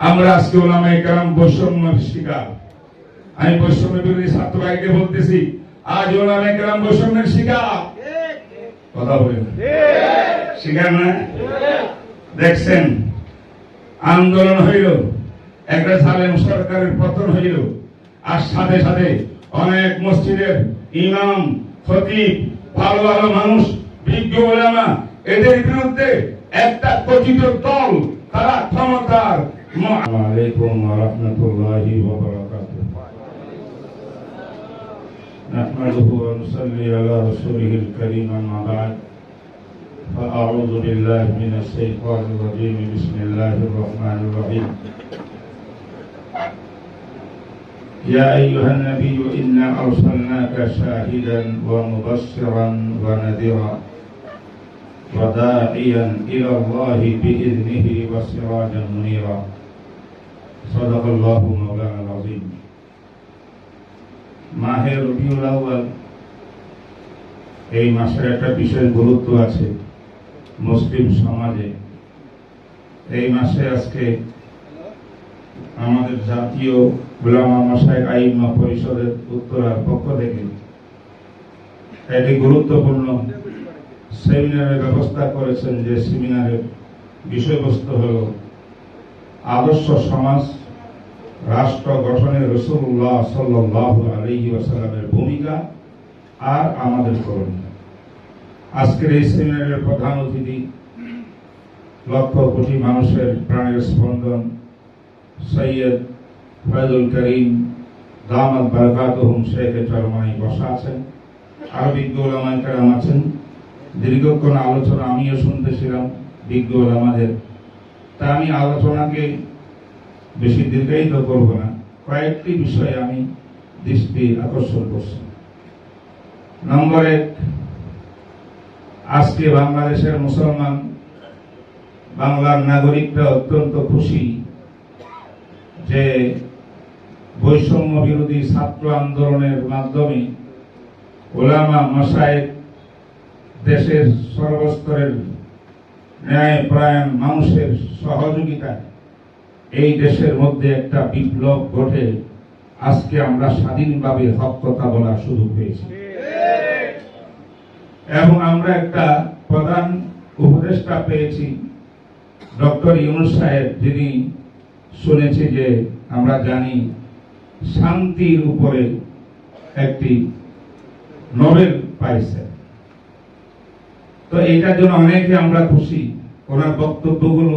আমরা আজকে ওলামায়ে কেরাম বৈষম্যের শিকার। আমি বৈষম্য বিরোধী ছাত্র ভাইকে বলতেছি, আজ ওলামায়ে কেরাম বৈষম্যের শিকার। কথা বলেন শিকার না? দেখছেন আন্দোলন হইল, একটা জালেম সরকারের পতন হইল, আর সাথে সাথে অনেক মসজিদের ইমাম, খতিব, ভালো ভালো মানুষ, বিজ্ঞ ওলামা, এদের বিরুদ্ধে একটা কথিত দল তারা ক্ষমতার। আসসালামু আলাইকুম ওয়া রাহমাতুল্লাহি ওয়া বারাকাতুহু। নাহমাদুহু ওয়া নুসাল্লি আলা রাসূলিহিল কারীম, আম্মা বা'দ। فأعوذ بالله من الشيطان الرجيم. بسم الله الرحمن الرحيم. يا أيها النبي إنا أرسلناك شاهدا ومبشرا ونذيرا وداعيا إلى الله بإذنه وسراجا منيرا. صدق الله مولانا العظيم. মাহে রবিউল আউয়াল, এই মাসের একটা বিশেষ গুরুত্ব আছে মুসলিম সমাজে। এই মাসে আজকে আমাদের জাতীয় উলামা মাশায়েখ আইম্মা পরিষদের উত্তরার পক্ষ থেকে একটি গুরুত্বপূর্ণ সেমিনারের ব্যবস্থা করেছেন। যে সেমিনারের বিষয়বস্তু হল আদর্শ সমাজ রাষ্ট্র গঠনে রাসূলুল্লাহ সাল্লাল্লাহু আলাইহি ওয়াসাল্লামের ভূমিকা আর আমাদের করণীয়। আজকের এই সেমিনারের প্রধান অতিথি লক্ষ কোটি মানুষের প্রাণের স্পন্দন সৈয়দ ফয়জুল করিম দামাত বারাকাতুহুম শেখে চরমাই বসা আছেন। আরো বিজ্ঞ ওলামায়ে কেরাম আছেন। দীর্ঘক্ষণ আলোচনা আমিও শুনতেছিলাম বিজ্ঞ ওলামাদের। তা আমি আলোচনাকে বেশি দীর্ঘায়িত করব না, কয়েকটি বিষয়ে আমি দৃষ্টি আকর্ষণ করছি। নম্বর 1, আজকে বাংলাদেশের মুসলমান বাংলার নাগরিকরা অত্যন্ত খুশি যে বৈষম্য বিরোধী ছাত্র আন্দোলনের মাধ্যমে ওলামা মাশায়েখ দেশের সর্বস্তরের ন্যায়পরায়ণ মানুষের সহযোগিতায় এই দেশের মধ্যে একটা বিপ্লব ঘটে আজকে আমরা স্বাধীনভাবে হক কথা বলার সুযোগ পেয়েছি। এবং আমরা একটা প্রধান উপদেষ্টা পেয়েছি ডক্টর ইউনূস সাহেব, যিনি শুনেছি যে আমরা জানি শান্তির উপরে একটি নোবেল পাইছে। তো এইটার জন্য অনেকে আমরা খুশি। ওনার বক্তব্যগুলো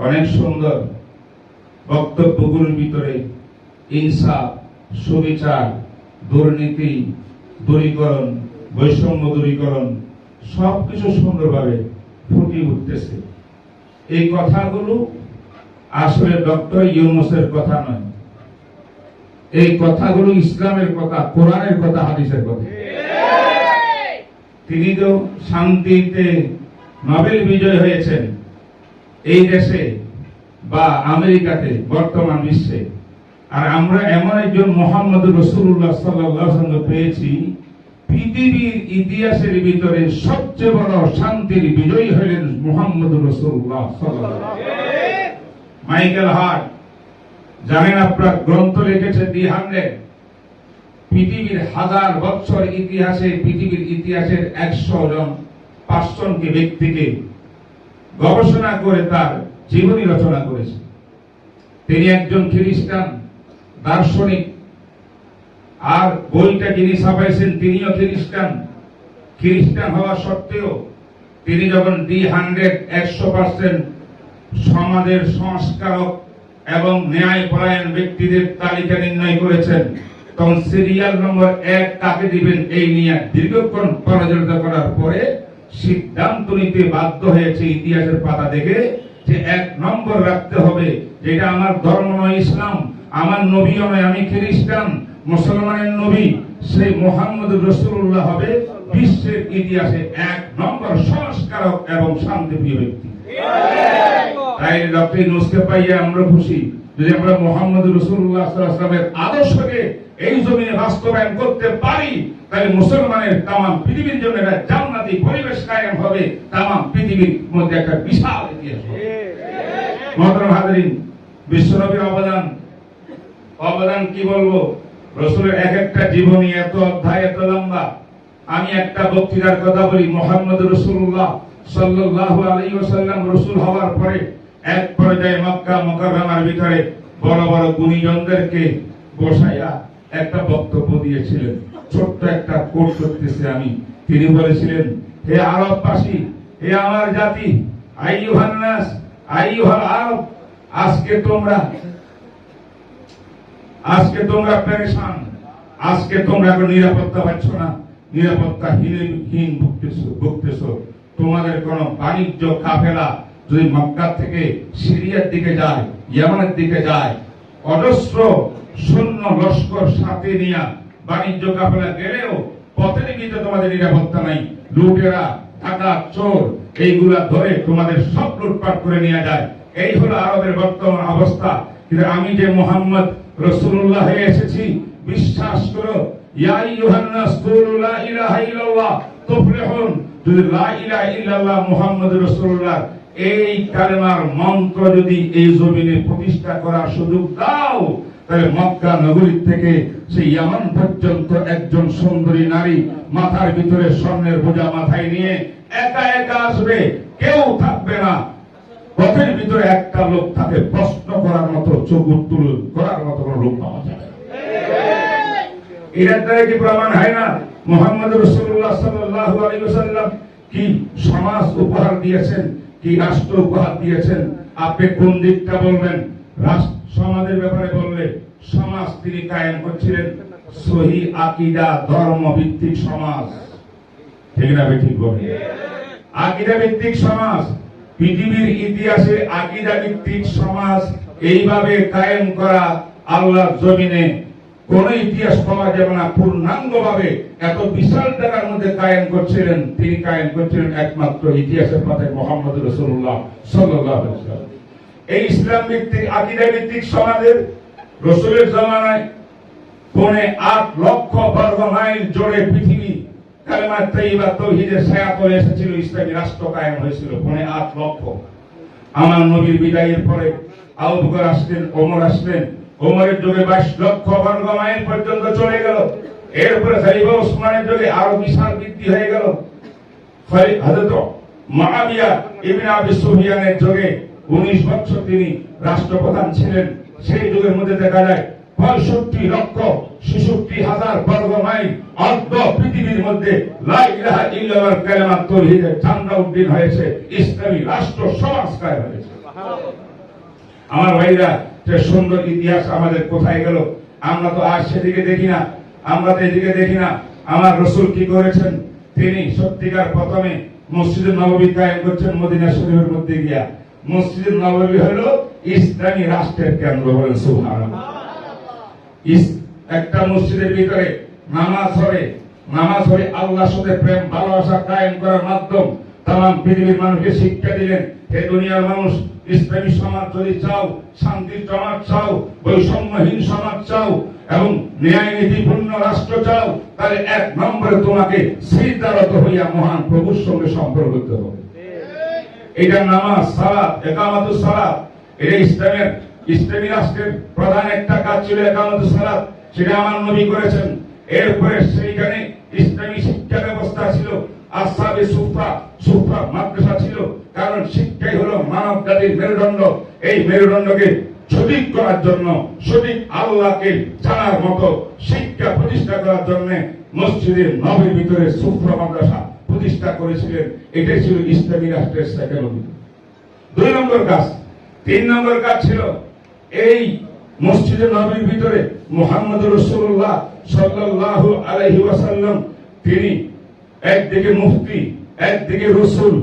অনেক সুন্দর। বক্তব্যগুলোর ভিতরে ইনসাফ, সুবিচার, দুর্নীতি দূরীকরণ, বৈষম্য দূরীকরণ সবকিছু সুন্দরভাবে ফুটে উঠতেছে। এই কথাগুলো আসলে ডক্টর ইউনূসের কথা নয়, এই কথাগুলো ইসলামের কথা, কোরআনের কথা, হাদিসের কথা। তিনি তো শান্তিতে নোবেল বিজয় হয়েছেন এই দেশে বা আমেরিকাতে, বর্তমান বিশ্বে। আর আমরা এমন একজন মুহাম্মদুর রাসূলুল্লাহ সাল্লাল্লাহু আলাইহি ওয়াসাল্লাম পেয়েছি, পৃথিবীর ইতিহাসের ভিতরে সবচেয়ে বড় শান্তির বিজয়ী হলেন মুহাম্মদুর রাসূলুল্লাহ সাল্লাল্লাহু আলাইহি ওয়াসাল্লাম। মাইকেল হার্ট জানেন, আপনার গ্রন্থ লিখেছে দি 100, পৃথিবীর হাজার বছর ইতিহাসে, পৃথিবীর ইতিহাসের 100 জন 5 ব্যক্তিকে গবেষণা করে তার জীবনী রচনা করেছে। তিনি একজন খ্রিস্টান দার্শনিক, আর বইটা যিনি ছাপাইছেন তিনিও খ্রিস্টান। খ্রিস্টান হওয়া সত্ত্বেও তিনি যখন দি 100 100% সমাজের সংস্কারক এবং ন্যায়পরায়ণ ব্যক্তিদের তালিকা নির্ণয় করেছেন, তখন সিরিয়াল নম্বর 1 কাকে দিবেন এই নিয়ে দীর্ঘক্ষণ পর্যালোচনা করার পরে সিদ্ধান্ত নিতে বাধ্য হয়েছে ইতিহাসের পাতা দেখে যে 1 নম্বর রাখতে হবে, যেটা আমার ধর্ম নয় ইসলাম, আমার নবীও নয়, আমি খ্রিস্টান, মুসলমানের নবী সেই মুহাম্মদুর রাসূলুল্লাহ হবে বিশ্বের ইতিহাসে 1 নম্বর সংস্কারক এবং শান্তিপ্রিয় ব্যক্তি। তাই ডক্টর ইউনূসকে পাইয়ে আমরা খুশি। যদি আমরা মুহাম্মদুর রাসূলুল্লাহ সাল্লাল্লাহু আলাইহি ওয়াসাল্লামের আদর্শকে এই জমিনে বাস্তবায়ন করতে পারি, তাহলে মুসলমানের তামাম পৃথিবীর জন্য একটা জান্নাতি পরিবেশ কায়েম হবে, তামাম পৃথিবীর মধ্যে একটা বিশাল ইতিহাস হবে। মহতরম হাজরিন, বিশ্বনবীর অবদান অবদান কি বলবো? রসুলের এক একটা জীবনী এত অধ্যায়, এত লম্বা। আমি একটা বক্তৃতার কথা বলি। মুহাম্মদ রাসূলুল্লাহ সাল্লাল্লাহু আলাইহি ওয়াসাল্লাম রসুল হওয়ার পরে এক পর্যায়ে মক্কা মুকাররমার ভিতরে বড় বড় গুণীজনদেরকে বসাইয়া একটা বক্তব্য দিয়েছিলেন। ছোট্ট একটা কোট করতেছি আমি। তিনি বলেছিলেন, হে আরববাসী, হে আমার জাতি, আইয়ুহান নাস, আইয়ুহাল আরব, আজকে তোমরা পেরেশান, আজকে তোমরা নিরাপত্তা পাচ্ছ না, নিরাপত্তাহীন ভুগতেছো। তোমাদের কোন বাণিজ্য কাফেলা যদি মক্কা থেকে সিরিয়ার দিকে যায়, ইয়ামানের দিকে যায়, অজস্র সৈন্য লস্কর সাথে নিয়ে বাণিজ্য কাফেলা গেলেও পথের ভিতরে তোমাদের নিরাপত্তা নাই। লুটেরা, ডাকাত, চোর এইগুলা ধরে তোমাদের সব লুটপাট করে নিয়ে যায়। এই হলো আরবের বর্তমান অবস্থা। কিন্তু আমি যে মুহাম্মদ রাসূলুল্লাহ হয়ে এসেছি, বিশ্বাস করো, ইয়া আইয়ুহান নাস কুলু লা ইলাহা ইল্লাল্লাহ তুফলিহুন। যদি লা ইলাহা ইল্লাল্লাহ মুহাম্মদুর রাসূলুল্লাহ এই কালেমার মন্ত্র যদি এই জমিনে প্রতিষ্ঠা করার সুযোগ দাও, তাহলে মক্কা নগরী থেকে সেই ইয়ামান পর্যন্ত একজন সুন্দরী নারী মাথার ভিতরে স্বর্ণের বোঝা মাথায় নিয়ে একা একা আসবে, কেউ থাকবে না। পথের ভিতরে একটা লোক তাকে প্রশ্ন করার মতো, চোখ উত্তোলন করার মতো কোনো লোক পাওয়া যাবে। এর দ্বারা কি প্রমাণ হয় না মুহাম্মদ রাসূলুল্লাহ সাল্লাল্লাহু আলাইহি ওয়াসাল্লাম কি সমাজ উপহার দিয়েছেন, কি রাষ্ট্র উপহার দিয়েছেন? আপনি কোন দিকটা বলবেন? রাষ্ট্র সমাজের ব্যাপারে বললে সমাজ তিনি কায়েম করছিলেন সহি আকীদা, ধর্ম ভিত্তিক সমাজ। ঠিক না? ঠিক বলে আকীদা ভিত্তিক সমাজ। পৃথিবীর ইতিহাসে আকীদা ভিত্তিক সমাজ এইভাবে কায়েম করা আল্লাহর জমিনে কোন ইতিহাস পাওয়া যাবে না। পূর্ণাঙ্গভাবে এত বিশাল জায়গার মধ্যে কায়েম করছিলেন, তিনি কায়েম করছিলেন একমাত্র ইতিহাসের পাতায় মুহাম্মদ রাসূলুল্লাহ সাল্লাল্লাহু আলাইহি ওয়াসাল্লাম। এই ইসলাম ভিত্তিক আকীদা ভিত্তিক সমাজের রাসূলের জামানায় 8 লক্ষ বর্গ মাইল জুড়ে পৃথিবী কালেমা তাইয়্যিবা তাওহীদের ছায়াতলে এসেছিল, ইসলামী রাষ্ট্র কায়েম হয়েছিল 8 লক্ষ। আমার নবীর বিদায়ের পরে আবু বকর আসলেন, ওমর আসলেন, ওমরের যুগে 22 লক্ষ বর্গ মাইল পর্যন্ত চলে গেল। এরপরে খলিফা ওসমানের যুগে আরো বিশাল বৃদ্ধি হয়ে গেল। হযরত মুআবিয়া ইবনে আবি সুফিয়ানের যুগে 19 বছর তিনি রাষ্ট্রপ্রধান ছিলেন। সেই যুগের মধ্যে দেখা যায় 65 লক্ষ 66 হাজার বর্গ মাইল অর্ধ পৃথিবীর মধ্যে লা ইলাহা ইল্লাল্লাহর কালেমা তাওহীদের ঝান্ডা উড্ডীন হয়েছে, ইসলামী রাষ্ট্র সমাজ কায়েম হয়েছে। আমার ভাইরা, যে সুন্দর ইতিহাস আমাদের কোথায় গেল? আমরা তো আজ সেদিকে দেখি না, আমরা তো এদিকে দেখি না। আমার রাসূল কি করেছেন? তিনি সত্যিকার প্রথমে মসজিদে নববী কায়েম করছেন মদিনা শরীফের মধ্যে গিয়া। মসজিদে নববী হলো ইসলামী রাষ্ট্রের কেন্দ্র। বলেন সুবহানাল্লাহ। একটা মসজিদের ভিতরে নামাজ হবে আল্লাহর সাথে প্রেম ভালোবাসা কায়েম করার মাধ্যম। তাম পৃথিবীর মানুষকে শিক্ষা দিলেন, হে দুনিয়ার মানুষ, ইসলামী সমাজ যদি চাও, শান্তির সমাজ চাও, বৈষম্যহীন সমাজ চাও এবং ন্যায় নীতিপূর্ণ রাষ্ট্র চাও, তাহলে 1 নম্বরে তোমাকে সিজদারত হইয়া মহান প্রভুর সঙ্গে সম্পর্ক করতে হবে। এটা নামাজ, সালাত, ইকামাতুস সালাত। এটা ইসলামী রাষ্ট্রের প্রধান একটা কাজ ছিল ইকামাতুস সালাত, সেটা আমার নবী করেছেন। এরপরে সেইখানে ইসলামী শিক্ষা ব্যবস্থা ছিল, আসহাবে সুফা মাদ্রাসা ছিল। কারণ শিক্ষাই হলো মানব জাতির মেরুদণ্ড। এই মেরুদণ্ডকে সঠিক করার জন্য, সঠিক আল্লাহকে জানার মতো শিক্ষা প্রতিষ্ঠা করার জন্য মসজিদে নববীর ভিতরে সুফা মাদ্রাসা প্রতিষ্ঠা করেছিলেন। এটাই ছিল ইসলামী রাষ্ট্রের সাইকোলজি। 2 নম্বর কাজ। 3 নম্বর কাজ ছিল এই মসজিদে নববীর ভিতরে মুহাম্মদ রাসূলুল্লাহ সাল্লাল্লাহু আলাইহি ওয়াসাল্লাম তিনি একদিকে মুফতি, একদিকে রাসূল,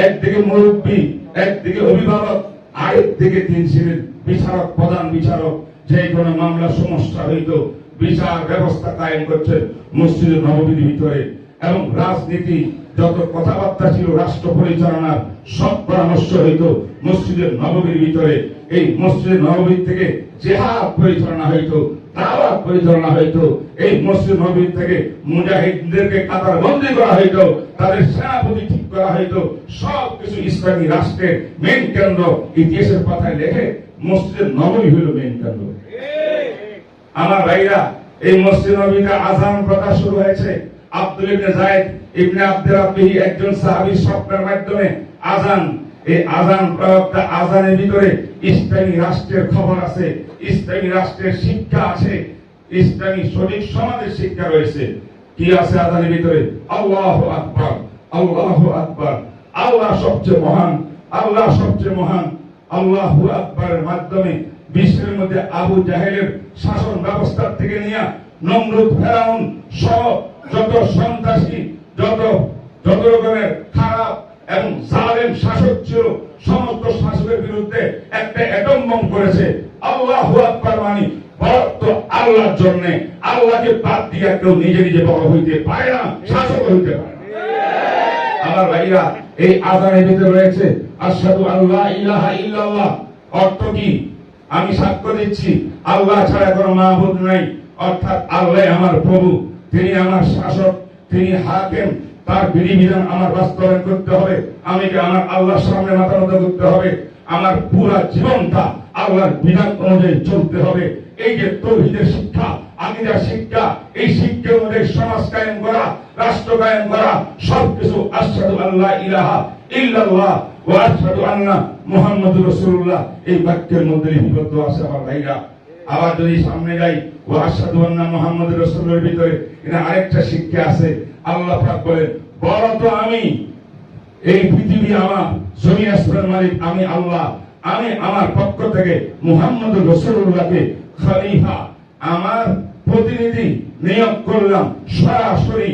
একদিকে মুরব্বী, একদিকে অভিভাবক, আরেকদিকে তিনি ছিলেন বিচারক, প্রধান বিচারক। যে কোনো মামলা সমস্যা হইতো বিচার ব্যবস্থা কায়েম করছেন মসজিদে নববীর ভিতরে। এবং রাজনীতি যত কথাবার্তা ছিল রাষ্ট্র পরিচালনার সব পরামর্শ হইতো মসজিদের নববীর ভিতরে। এই মসজিদের নববীর থেকে জিহাদ পরিচালনা হইতো, দাওয়াত পরিচালনা হইতো। এই মসজিদ নববীর থেকে মুজাহিদদেরকে কাতারবন্দি করা হইতো, তাদের সেনাপতি ঠিক করা হইতো। সবকিছু ইসলামী রাষ্ট্রের মেইন কেন্দ্র ইতিহাসের পাতায় লেখে মসজিদ নববী হলো মেইন কাণ্ড। আমার ভাইরা, এই মসজিদ নববীতে আযান প্রথা শুরু হয়েছে। আব্দুল ইবনে যায়েদ ইবনে আব্দুর রাব্বিহি একজন সাহাবীর স্বপ্নের মাধ্যমে আযান, এই আযান প্রবক্তা আযানের ভিতরে ইসলামী রাষ্ট্রের খবর আছে, ইসলামী রাষ্ট্রের শিক্ষা আছে, ইসলামী সঠিক সমাজের শিক্ষা রয়েছে। কি আছে আযানের ভিতরে? আল্লাহু আকবার, আল্লাহু আকবার, আল্লাহ সবচেয়ে মহান, আল্লাহ সবচেয়ে মহান। আল্লাহু আকবারের মাধ্যমে বিশ্বের মধ্যে আবু জাহেলের শাসন ব্যবস্থা থেকে নিয়ে নমরুদ, ফেরাউন সহ যত সন্ত্রাসী, যত রকমের খারাপ এবং জালেম শাসক ছিল, সমস্ত শাসকের বিরুদ্ধে একটা অ্যাটম বোম করেছে। আল্লাহু আকবার মানে বড় তো আল্লাহর জন্য। আল্লাহকে বাদ দিয়ে কেউ নিজে নিজে বড় হইতে পারে না, শাসক হইতে পারে না। আমার ভাইরা, এই আযানের ভিতরে রয়েছে আশহাদু আল্লা ইলাহা ইল্লাল্লাহ। অর্থ কি? আমি সাক্ষ্য দিচ্ছি আল্লাহ ছাড়া কোনো মাবুদ নাই, অর্থাৎ আল্লাহ আমার প্রভু, তিনি আমার শাসক, তিনি হাকিম। তার বিধিবিধান আমার বাস্তবায়ন করতে হবে, আমাকে আমার আল্লাহর সামনে মাথা নত করতে হবে, আমার পুরো জীবনটা আল্লাহর বিধান অনুযায়ী চলতে হবে। এই যে তাওহীদের শিক্ষা, আকীদার শিক্ষা, এই শিক্ষার মধ্যে সমাজ কায়েম করা, রাষ্ট্র কায়েম করা, সবকিছু আশহাদু আল্লা ইলাহা ইল্লাল্লাহ ওয়া আশহাদু আন্না মুহাম্মাদুর রাসূলুল্লাহ এই বাক্যের মধ্যে লিপিবদ্ধ আছে। আমার ভাইরা, আবার যদি সামনে যাই, ওয়া আশহাদু আন্না মুহাম্মাদুর রাসূলের ভিতরে এটা আরেকটা শিক্ষা আছে। আল্লাহ পাক বলেন, বড় তো আমি, এই পৃথিবী আমার, জমিন আসমানের মালিক আমি আল্লাহ। আমি আমার পক্ষ থেকে মুহাম্মদুর রাসূলুল্লাহকে খলিফা, আমার প্রতিনিধি নিয়োগ করলাম। সরাসরি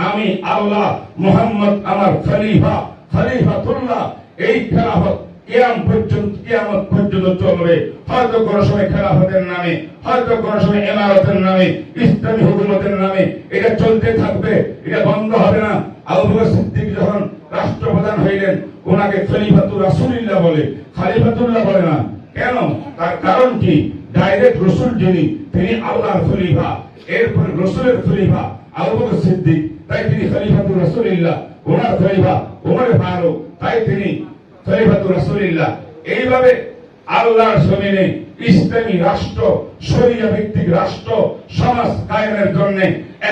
আমি আল্লাহ, মুহাম্মদ আমার খলিফা, খলিফাতুল্লাহ। এই খেলাফত কিয়ামত পর্যন্ত চলবে। হয়তো কোন সময় খেলাফতের নামে, হয়তো কোন সময় ইমারতের নামে, ইসলামী হুকুমতের নামে এটা চলতে থাকবে, এটা বন্ধ হবে না। আবু বকর সিদ্দিক যখন রাষ্ট্রপ্রধান হইলেন, ওনাকে খলিফাতুর রাসূলুল্লাহ বলে, খলিফাতুল্লাহ বলে না। কেন? তার কারণ কি? ডাইরেক্ট রাসূল যিনি, তিনি আল্লাহর খলিফা, এরপর রাসূলের খলিফা আবু বকর সিদ্দিক, তাই তিনি খলিফাতুর রাসূলুল্লাহ। ওনার খলিফা ওমর ফারুক, তাই তিনি খলিফাতুর রাসূলুল্লাহ। এইভাবে আল্লাহর জমিনে ইসলামী রাষ্ট্র, শরিয়া ভিত্তিক রাষ্ট্র, সমাজ কায়েমের জন্য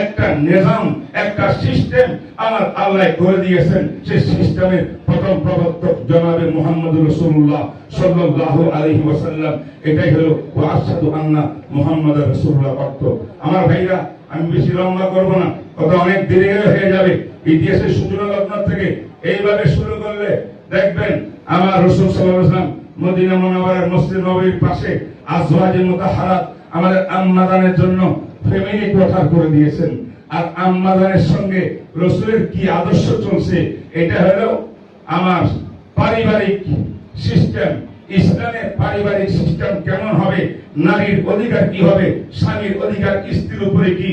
একটা নিজাম, একটা সিস্টেম আমার আল্লাহ করে দিয়েছেন। সেই সিস্টেমের প্রথম প্রবর্তক জনাবে মুহাম্মদুর রাসূলুল্লাহ সাল্লাল্লাহু আলাইহি ওয়াসাল্লাম। এটাই হলো ওয়া আশহাদু আন্না মুহাম্মাদুর রাসূলুল্লাহ অর্থ। আমার ভাইরা, আমি বেশি লম্বা করব না, কথা অনেক দেরি হয়ে যাবে। ইতিহাসের সূচনা লগ্ন থেকে এইভাবে শুরু করলে দেখবেন আমার রাসূল সাল্লাল্লাহু আলাইহি ওয়াসাল্লাম মদিনা মুনাওয়ারার মসজিদ নববীর পাশে আজওয়াজে মুতাহহারাত আমাদের আম্মাদানের জন্য ফ্যামিলি কোয়ার্টার করে দিয়েছেন। আর আম্মাদানের সঙ্গে রাসূলের কি আদর্শ চলছে, এটা হলো আমার পারিবারিক সিস্টেম। ইসলামের পারিবারিক সিস্টেম কেমন হবে, নারীর অধিকার কি হবে, স্বামীর অধিকার স্ত্রীর উপরে কি,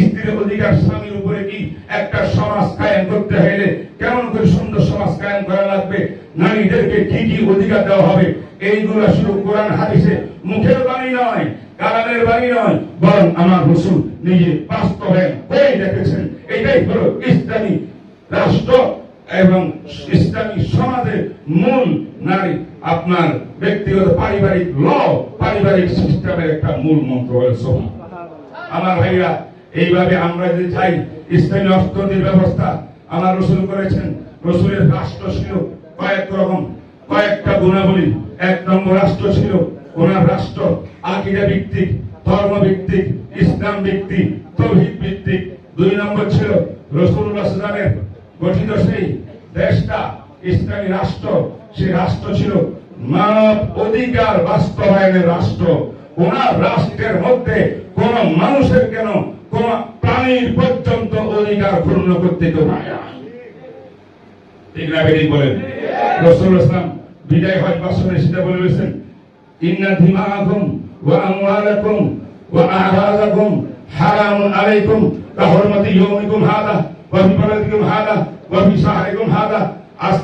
স্ত্রীর অধিকার স্বামীর উপরে কি, একটা সমাজ কায়েম করতে হলে কেমন করে সুন্দর সমাজ কায়েম করা লাগবে, নারীদেরকে কি কি অধিকার দেওয়া হবে, এইগুলো শুধু কোরআন হাদিসে মুখের বাণী নয়, কালামের বাণী নয়, বরং আমার রাসূল নিজে বাস্তবায়ন করে দেখেছেন। এটাই হলো ইসলামী রাষ্ট্র এবং ইসলামী সমাজের মূল নারী আপনার ব্যক্তিগত পারিবারিক পারিবারিক সিস্টেমের একটা মূল মন্ত্র হয়েছে। আমার ভাইরা, এইভাবে আমরা যদি চাই ইসলামী অর্থনীতির ব্যবস্থা আমার রাসূল করেছেন। রাসূলের রাষ্ট্র ছিল কয়েক রকম, কয়েকটা গুণাবলী। এক নম্বর রাষ্ট্র ছিল ওনার রাষ্ট্র আকীদা ভিত্তিক, ধর্ম ভিত্তিক, ইসলাম ভিত্তিক, তাওহীদ ভিত্তিক। দুই নম্বর ছিল রাসূলুল্লাহ সাল্লাল্লাহু আলাইহি ওয়াসাল্লামের গঠিত সেই দেশটা ইসলামী রাষ্ট্র, সেই রাষ্ট্র ছিল মানব অধিকার বাস্তবায়নের রাষ্ট্র। ওনার রাষ্ট্রের মধ্যে কোন মানুষের কেন কোন প্রাণীর পর্যন্ত অধিকার ক্ষুণ্ণ করতে কেউ পারে না। ঠিক না বেরিয়ে বলেন? রাসূলুল্লাহ সাল্লাল্লাহু আলাইহি ওয়াসাল্লাম বিদায় হজ ভাষণে সেটা বলেছেন, ইন্না দিমাআকুম ওয়া আমওয়ালাকুম ওয়া আ'রাদাকুম হারামুন আলাইকুম কাহুরমাতি ইয়াউমিকুম হাদা ওয়া ফি বালাদিকুম হাদা ওয়া ফি শাহরিকুম হাদা। আজ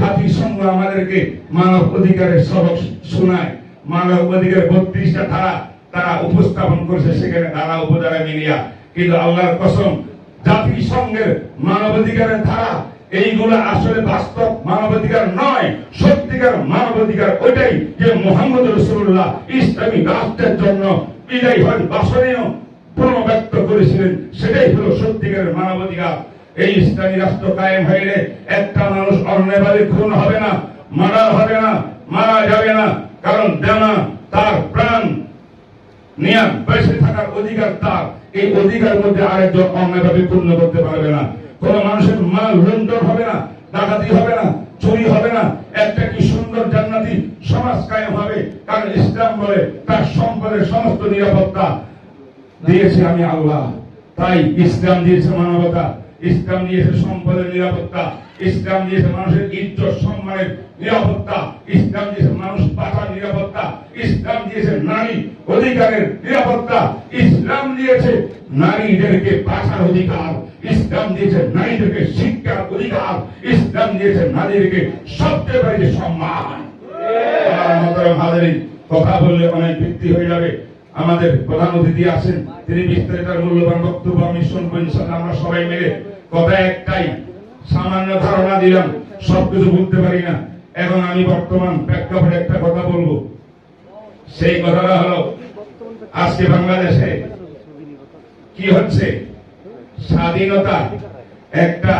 জাতিসংঘ আমাদেরকে মানব অধিকারের সবক শোনায়। মানব অধিকার 32টা ধারা তারা উপস্থাপন করেছে, সেখানে ধারা উপধারা মিলিয়া। কিন্তু আল্লাহর কসম, জাতিসংঘের মানব অধিকারের ধারা এইগুলো আসলে বাস্তব মানবাধিকার নয়। সত্যিকার মানবাধিকার ওইটাই যে মুহাম্মদ রাসূলুল্লাহ ইসলামী রাষ্ট্রের জন্য বিদায় হয় বাসনীয় পুনর্ব্যক্ত করেছিলেন, সেটাই হলো সত্যিকারের মানবাধিকার। এই ইসলামী রাষ্ট্র কায়েম হইলে একটা মানুষ অন্যায়ভাবে খুন হবে না, মারা হবে না, মারা যাবে না। কারণ দেনা তার প্রাণ নিয়ে বেঁচে থাকার অধিকার তার। এই অধিকার মধ্যে আরেকজন অন্যায়ভাবে পূর্ণ করতে পারবে না। কোন মানুষের মাল লুণ্ঠন হবে না, ডাকাতি হবে না, চুরি হবে না। একটা কি সুন্দর জান্নাতি সমাজ কায়েম হবে। কারণ ইসলাম বলে তার সম্পদের সমস্ত নিরাপত্তা দিয়েছে আমি আল্লাহ। তাই ইসলাম দিয়েছে মানবতা, ইসলাম দিয়েছে সম্পদের নিরাপত্তা, ইসলাম দিয়েছে মানুষের ইজ্জত সম্মানের নিরাপত্তা, ইসলাম দিয়েছে মানুষ বাঁচার নিরাপত্তা, ইসলাম দিয়েছে নারী অধিকারের নিরাপত্তা, ইসলাম দিয়েছে নারীদেরকে বাঁচার অধিকার, ইসলাম দিয়েছে নারীদেরকে শিক্ষার অধিকার, ইসলাম দিয়েছে নারীদেরকে সবচেয়ে বেশি সম্মান। কথা বললে অনেক বৃদ্ধি হয়ে যাবে। আমাদের প্রধান অতিথি আছেন, তিনি বিস্তারিত মূল্যবান বক্তব্য আমি শুনবো ইনশাআল্লাহ। আমরা সবাই মিলে কথা একটাই, সামান্য ধারণা দিলাম, সবকিছু বলতে পারি না। এখন আমি বর্তমান প্রেক্ষাপটে একটা কথা বলবো। সেই কথাটা হলো আজকে বাংলাদেশে কি হচ্ছে, স্বাধীনতা একটা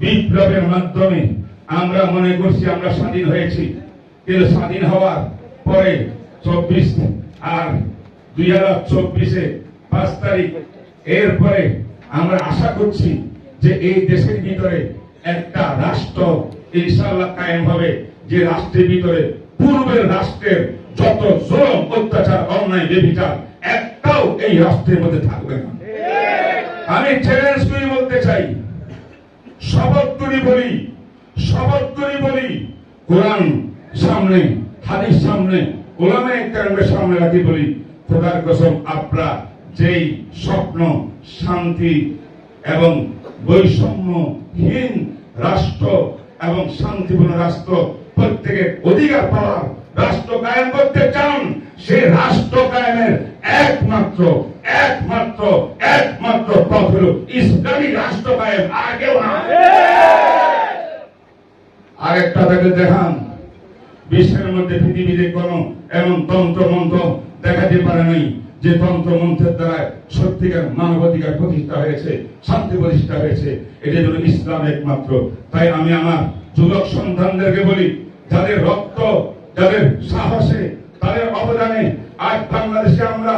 বিপ্লবের মাধ্যমে আমরা মনে করছি আমরা স্বাধীন হয়েছি, কিন্তু স্বাধীন হওয়ার পরে 24 আর 2024-এ 5 তারিখ এরপরে আমরা আশা করছি যে এই দেশের ভিতরে একটা রাষ্ট্র ইনশাআল্লাহ কায়েম হবে, যে রাষ্ট্রের ভিতরে পূর্বের রাষ্ট্রের যত জুলুম অত্যাচার অন্যায় বেবিচার একটাও এই রাষ্ট্রের মধ্যে থাকবে না। আমি চ্যালেঞ্জ করে বলতে চাই, শপথ করে বলি কোরআন সামনে, হাদিস সামনে, উলামায়ে কেরামের সামনে রাখি বলি, খোদার কসম আপনারা যেই স্বপ্ন শান্তি এবং বৈষম্যহীন রাষ্ট্র এবং শান্তিপূর্ণ রাষ্ট্র প্রত্যেকের অধিকার পাওয়ার রাষ্ট্র কায়েম করতে চান, সেই রাষ্ট্র কায়েমের একমাত্র পথ হল ইসলামী রাষ্ট্র কায়েম, আর কেউ না। আরেকটা তাকে দেখান, বিশ্বের মধ্যে পৃথিবীতে কোন এমন তন্ত্র মন্ত্র দেখাতে পারে নাই যে তন্ত্র মন্ত্রের দ্বারা সত্যিকার মানবাধিকার প্রতিষ্ঠা হয়েছে, শান্তি প্রতিষ্ঠা হয়েছে। এটা হলো ইসলাম একমাত্র। তাই আমি আমার যুবক সন্তানদেরকে বলি, যাদের রক্ত, যাদের সাহসে, তাদের অবদানে আজ বাংলাদেশে আমরা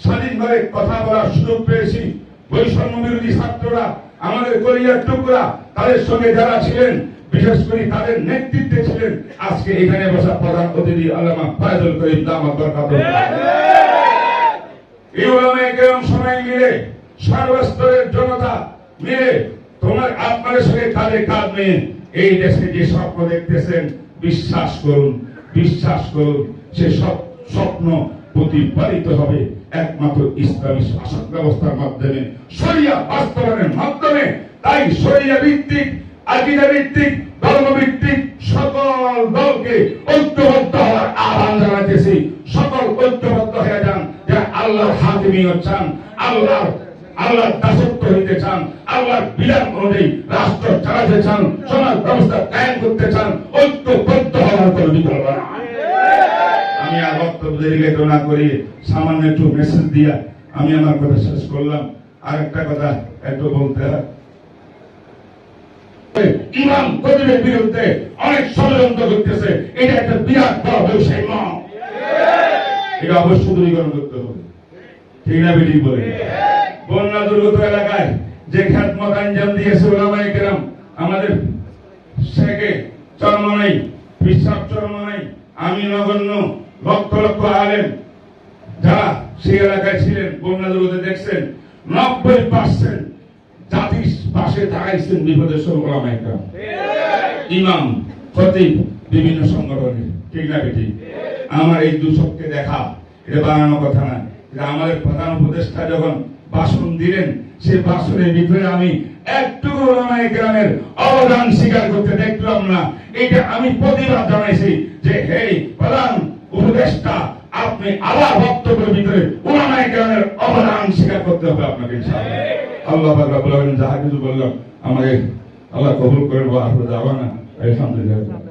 স্বাধীনভাবে কথা বলার সুযোগ পেয়েছি। বৈষম্য বিরোধী ছাত্ররা, আমাদের কলিজার টুকরা, তাদের সঙ্গে যারা ছিলেন, বিশেষ করে তাদের নেতৃত্বে ছিলেন আজকে এখানে বসা প্রধান অতিথি আল্লামা ফায়জুল করিম দামাত বরকাতুহু। এই উলামায়ে কেরাম সবাই মিলে, সর্বস্তরের জনতা মিলে তোমার আপনাদের সঙ্গে কাঁধে কাঁধ নিয়ে এই দেশে যে স্বপ্ন দেখতেছেন, বিশ্বাস করুন সে সব স্বপ্ন প্রতিফলিত হবে একমাত্র ইসলামী শাসন ব্যবস্থার মাধ্যমে, শরিয়া বাস্তবায়নের মাধ্যমে। তাই শরিয়া ভিত্তিক, আকীদা ভিত্তিক, ধর্ম ভিত্তিক সকল দলকে ঐক্যবদ্ধ হওয়ার আহ্বান জানাতেছি। সকল ঐক্যবদ্ধ হয়ে যান, যে আল্লাহর হাকিমিয়ত চান, আল্লাহর দাসত্ব হইতে চান, আল্লাহর বিধান অনুযায়ী রাষ্ট্র চালাতে চান, সমাজ ব্যবস্থা কায়েম করতে চান, ঐক্যবদ্ধ হওয়ার কোনো বিকল্প না। আমি আর বক্তব্য দীর্ঘায়িত না করি সামান্য একটু মেসেজ দিয়া আমি আমার কথা শেষ করলাম। আরেকটা কথা একটু বলতে হয়, ইমাম খতিবের বিরুদ্ধে অনেক ষড়যন্ত্র করতেছে, এটা একটা বিরাট বড় ব্যবসায়ী মত, এটা অবশ্যই দূরীকরণ করতে হবে। ঠিক না বেঠিক বলে? বন্যা দুর্গত এলাকায় যে খেদমত আঞ্জাম দিয়েছে উলামায়ে কেরাম, আমাদের শেখে চরম নেই, বিশ্বাস চরম নেই, আমি নগণ্য লক্ষ লক্ষ আলেম যারা সেই এলাকায় ছিলেন, বন্যা দুর্গত দেখছেন, 90% জাতির পাশে দাঁড়াইছেন বিপদের সময় উলামায়ে কেরাম, ইমাম, খতিব, বিভিন্ন সংগঠনের। ঠিক না বেঠিক? আমার এই দুঃখকে দেখা এটা বানানো কথা না। আমাদের প্রধান উপদেষ্টা যখন ভাষণ দিলেন, সেই ভাষণের ভিতরে আমি একটু উলামায়ে কেরামের অবদান স্বীকার করতে দেখলাম না। এটা আমি প্রতিবাদ জানাইছি যে হে প্রধান উপদেষ্টা, আপনি আবার বক্তব্যের ভিতরে উলামায়ে কেরামের অবদান স্বীকার করতে হবে আপনাকে। ইনশাআল্লাহ আল্লাহ পাক রব্বুল আলামিন যাহা কিছু বললাম আমাকে আল্লাহ কবুল করেন। ওয়া আখিরু দাওয়ানা আলহামদুলিল্লাহ।